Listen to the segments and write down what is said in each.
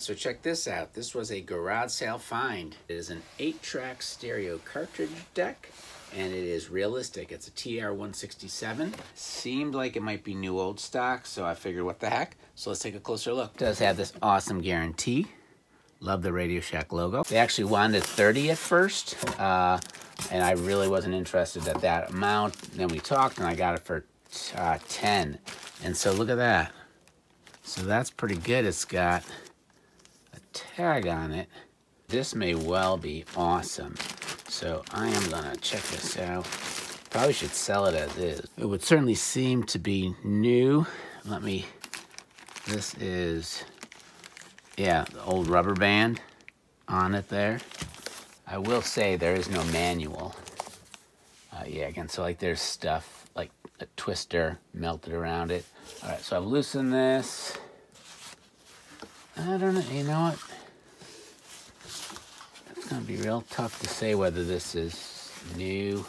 So check this out. This was a garage sale find. It is an 8-track stereo cartridge deck, and it is realistic. It's a TR-167. Seemed like it might be new old stock, so I figured what the heck. So let's take a closer look. It does have this awesome guarantee. Love the Radio Shack logo. They actually wanted 30 at first, and I really wasn't interested at that amount. Then we talked, and I got it for 10. And so look at that. So that's pretty good. It's got a tag on it. This may well be awesome. So I am gonna check this out. Probably should sell it as is. It would certainly seem to be new. This is, yeah, the old rubber band on it there. I will say there is no manual. Yeah, again, so like there's stuff like a twister melted around it. All right, so I've loosened this. I don't know, you know what? It's gonna be real tough to say whether this is new,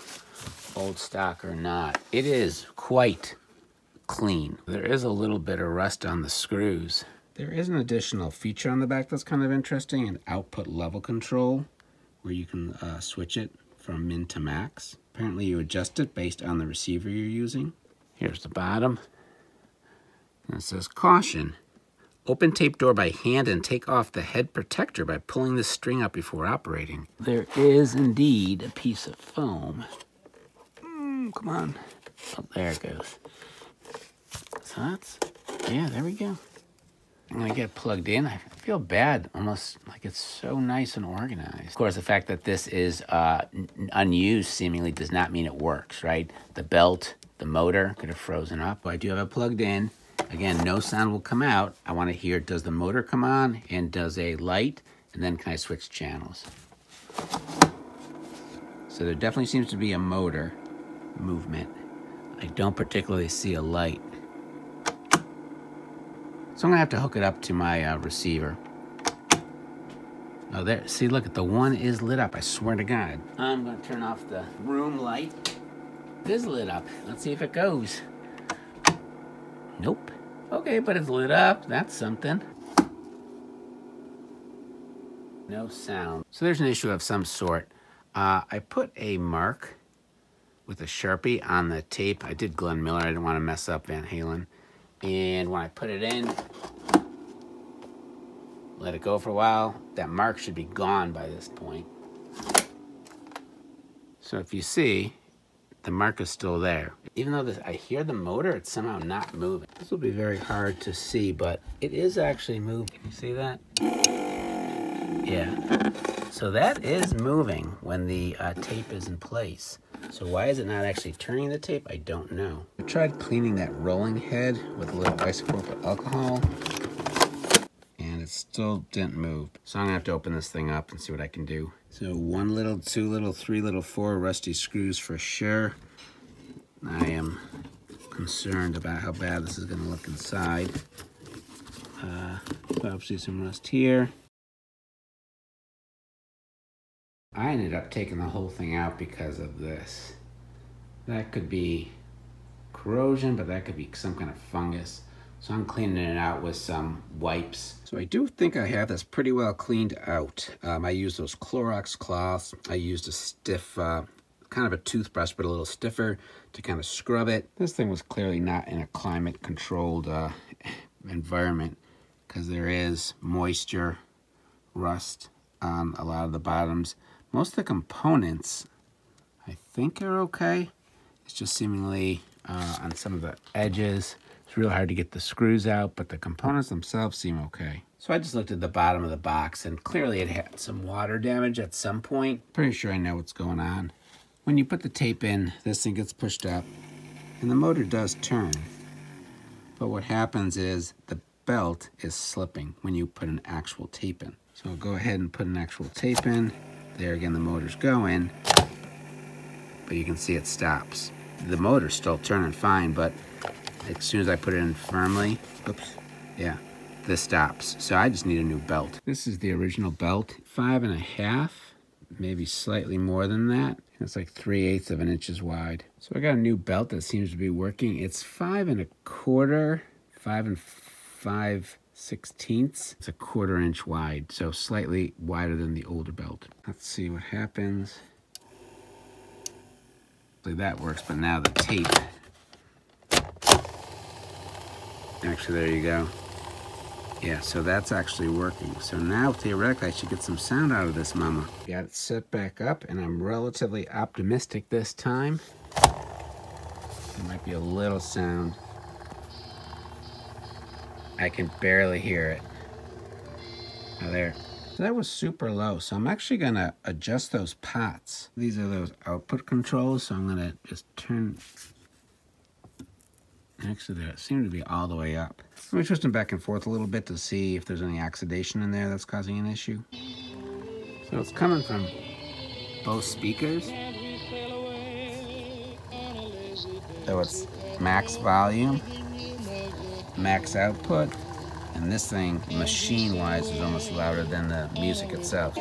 old stock or not. It is quite clean. There is a little bit of rust on the screws. There is an additional feature on the back that's kind of interesting, an output level control, where you can switch it from min to max. Apparently you adjust it based on the receiver you're using. Here's the bottom. And it says, caution. Open tape door by hand and take off the head protector by pulling the string up before operating. There is indeed a piece of foam. Come on. Oh, there it goes. So that's, yeah, there we go. I'm gonna get plugged in. I feel bad, almost like it's so nice and organized. Of course, the fact that this is unused seemingly does not mean it works, right? The belt, the motor could have frozen up. But I do have it plugged in. Again, no sound will come out. I want to hear, does the motor come on and does a light, and then can I switch channels? So there definitely seems to be a motor movement. I don't particularly see a light. So I'm gonna have to hook it up to my receiver. Oh, there, see, look, the one is lit up, I swear to God. I'm gonna turn off the room light. It is lit up. Let's see if it goes. Nope. Okay, but it's lit up. That's something. No sound. So there's an issue of some sort. I put a mark with a Sharpie on the tape. I did Glenn Miller. I didn't want to mess up Van Halen. And when I put it in, let it go for a while, that mark should be gone by this point. So if you see, the mark is still there. Even though I hear the motor, it's somehow not moving. This will be very hard to see, but it is actually moving. You see that? Yeah. So that is moving when the tape is in place. So why is it not actually turning the tape? I don't know. I tried cleaning that rolling head with a little isopropyl alcohol, and it still didn't move. So I'm gonna have to open this thing up and see what I can do. So 1 little, 2 little, 3 little, 4 rusty screws for sure. I am concerned about how bad this is gonna look inside. Obviously some rust here. I ended up taking the whole thing out because of this. That could be corrosion, but that could be some kind of fungus. So I'm cleaning it out with some wipes. So I do think I have this pretty well cleaned out. I used those Clorox cloths. I used a stiff, kind of a toothbrush, but a little stiffer to kind of scrub it. This thing was clearly not in a climate-controlled environment because there is moisture, rust on a lot of the bottoms. Most of the components, I think, are okay. It's just seemingly on some of the edges. It's real hard to get the screws out, but the components themselves seem okay. So I just looked at the bottom of the box, and clearly it had some water damage at some point. Pretty sure I know what's going on. When you put the tape in, this thing gets pushed up, and the motor does turn. But what happens is the belt is slipping when you put an actual tape in. So I'll go ahead and put an actual tape in. There again, the motor's going, but you can see it stops. The motor's still turning fine, but as soon as I put it in firmly, oops, yeah, this stops. So I just need a new belt. This is the original belt, 5.5, maybe slightly more than that. It's like 3/8 of an inch wide. So I got a new belt that seems to be working. It's 5 1/4, 5 5/7 1/16. It's a 1/4 inch wide, so slightly wider than the older belt. Let's see what happens. So that works, but now the tape. Actually, there you go. Yeah, so that's actually working. So now, theoretically, I should get some sound out of this mama. Got it set back up, and I'm relatively optimistic this time. There might be a little sound. I can barely hear it. Oh, there. So that was super low. So I'm actually gonna adjust those pots. These are those output controls, so I'm gonna just turn. Actually, they seem to be all the way up. Let me twist them back and forth a little bit to see if there's any oxidation in there that's causing an issue. So it's coming from both speakers. So it's max volume, max output, and this thing, machine-wise, is almost louder than the music itself.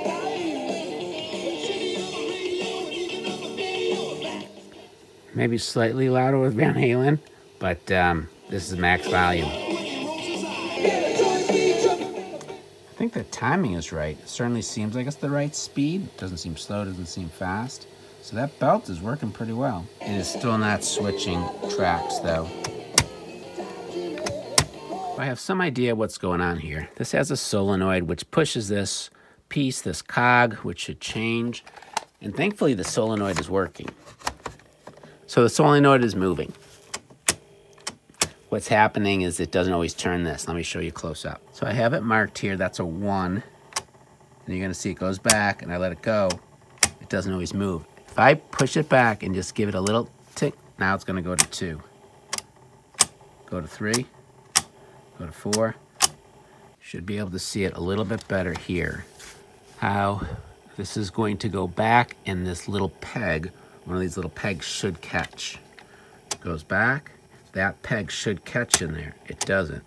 Maybe slightly louder with Van Halen, but this is max volume. I think the timing is right. It certainly seems like it's the right speed. It doesn't seem slow, doesn't seem fast. So that belt is working pretty well. It is still not switching tracks though. I have some idea what's going on here. This has a solenoid which pushes this piece, this cog, which should change. And thankfully the solenoid is working. So the solenoid is moving. What's happening is it doesn't always turn this. Let me show you close up. So I have it marked here, that's a 1. And you're gonna see it goes back and I let it go. It doesn't always move. If I push it back and just give it a little tick, now it's gonna go to 2. Go to 3, go to 4. Should be able to see it a little bit better here. How this is going to go back and this little peg, one of these little pegs should catch. Goes back. That peg should catch in there. It doesn't.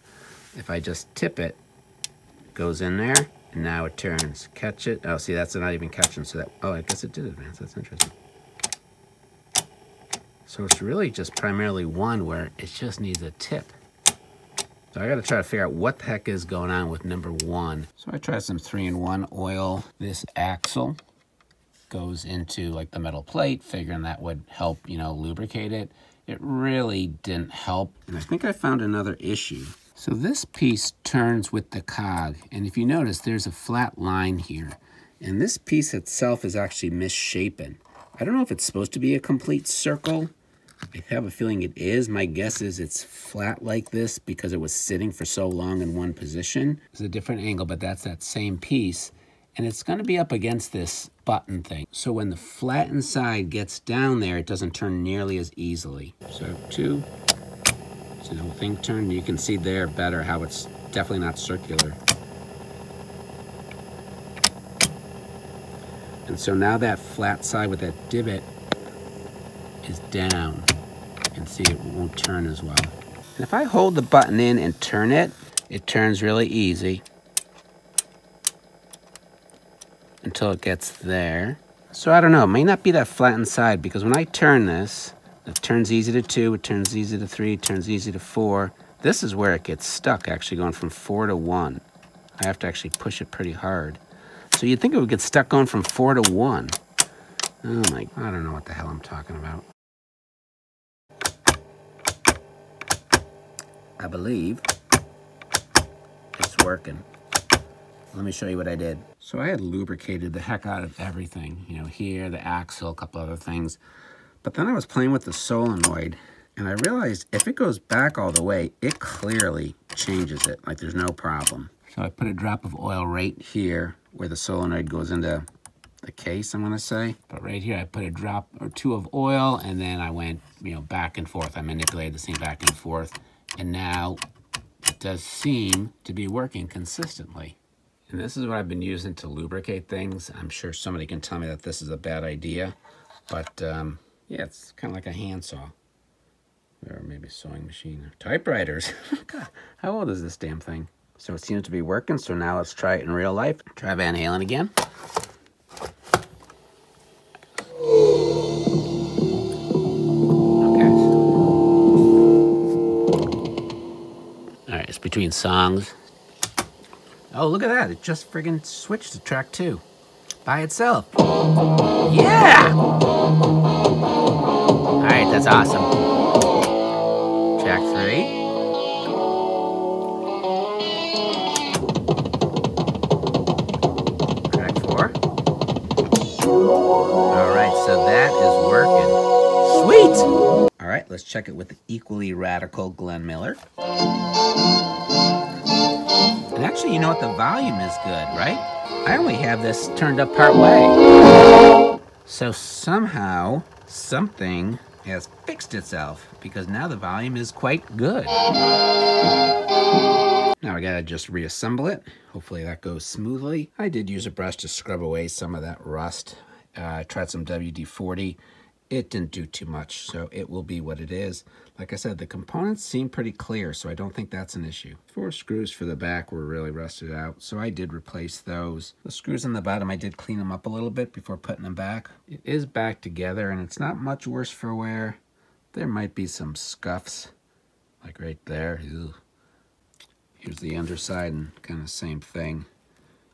If I just tip it, it goes in there, and now it turns. Catch it. Oh, see, that's not even catching. So that, oh, I guess it did advance. That's interesting. So it's really just primarily 1 where it just needs a tip. So I got to try to figure out what the heck is going on with number 1. So I tried some 3-in-1 oil. This axle goes into like the metal plate, figuring that would help, you know, lubricate it. It really didn't help. And I think I found another issue. So this piece turns with the cog. And if you notice, there's a flat line here. And this piece itself is actually misshapen. I don't know if it's supposed to be a complete circle. I have a feeling it is. My guess is it's flat like this because it was sitting for so long in one position. It's a different angle, but that's that same piece. And it's going to be up against this button thing. So when the flattened side gets down there, it doesn't turn nearly as easily. So 2, so the whole thing turned. You can see there better how it's definitely not circular. And so now that flat side with that divot is down. You can see it won't turn as well. And if I hold the button in and turn it, it turns really easy. Until it gets there. So I don't know, it may not be that flattened side because when I turn this, it turns easy to 2, it turns easy to 3, it turns easy to 4. This is where it gets stuck, actually going from 4 to 1. I have to actually push it pretty hard. So you'd think it would get stuck going from 4 to 1. Oh my, I don't know what the hell I'm talking about. I believe it's working. Let me show you what I did. So I had lubricated the heck out of everything. You know, here, the axle, a couple other things. But then I was playing with the solenoid, and I realized if it goes back all the way, it clearly changes it. Like there's no problem. So I put a drop of oil right here where the solenoid goes into the case, I'm gonna say. But right here, I put a drop or 2 of oil, and then I went, you know, back and forth. I manipulated this thing back and forth. And now it does seem to be working consistently. And this is what I've been using to lubricate things. I'm sure somebody can tell me that this is a bad idea. But yeah, it's kind of like a handsaw. Or maybe a sewing machine. Typewriters. God, how old is this damn thing? So it seems to be working, so now let's try it in real life. Try Van Halen again. Okay. All right, it's between songs. Oh, look at that. It just friggin' switched to track 2 by itself. Yeah! All right, that's awesome. Track 3. Track 4. All right, so that is working. Sweet! All right, let's check it with the equally radical Glenn Miller. And actually, you know what? The volume is good, right? I only have this turned up part way. So somehow, something has fixed itself because now the volume is quite good. Now I gotta just reassemble it. Hopefully that goes smoothly. I did use a brush to scrub away some of that rust. I tried some WD-40. It didn't do too much, so it will be what it is. Like I said, the components seem pretty clear, so I don't think that's an issue. 4 screws for the back were really rusted out, so I did replace those. The screws on the bottom, I did clean them up a little bit before putting them back. It is back together, and it's not much worse for wear. There might be some scuffs, like right there. Ew. Here's the underside, and kind of same thing.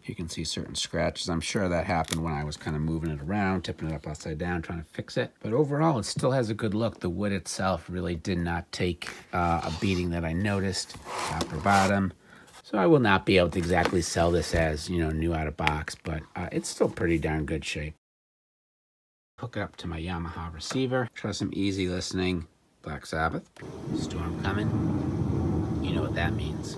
You can see certain scratches. I'm sure that happened when I was kind of moving it around, tipping it up upside down, trying to fix it. But overall, it still has a good look. The wood itself really did not take a beating that I noticed, top or bottom. So I will not be able to exactly sell this as, you know, new out of box, but it's still pretty darn good shape. Hook it up to my Yamaha receiver. Try some easy listening. Black Sabbath. Storm coming. You know what that means.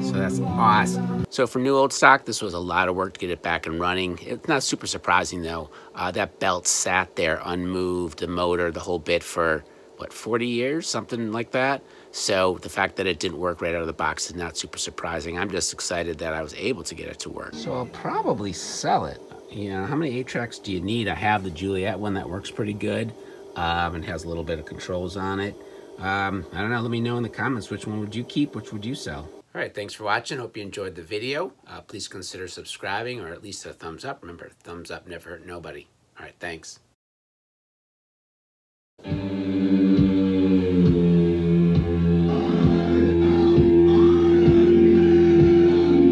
So that's awesome. So for new old stock, this was a lot of work to get it back and running. It's not super surprising though. That belt sat there unmoved, the motor, the whole bit for, what, 40 years? Something like that. So the fact that it didn't work right out of the box is not super surprising. I'm just excited that I was able to get it to work. So I'll probably sell it. You know, how many 8-tracks do you need? I have the Juliet one that works pretty good and has a little bit of controls on it. I don't know, let me know in the comments which one would you keep, which would you sell? All right, thanks for watching. Hope you enjoyed the video. Please consider subscribing or at least a thumbs up. Remember, thumbs up never hurt nobody. All right, thanks.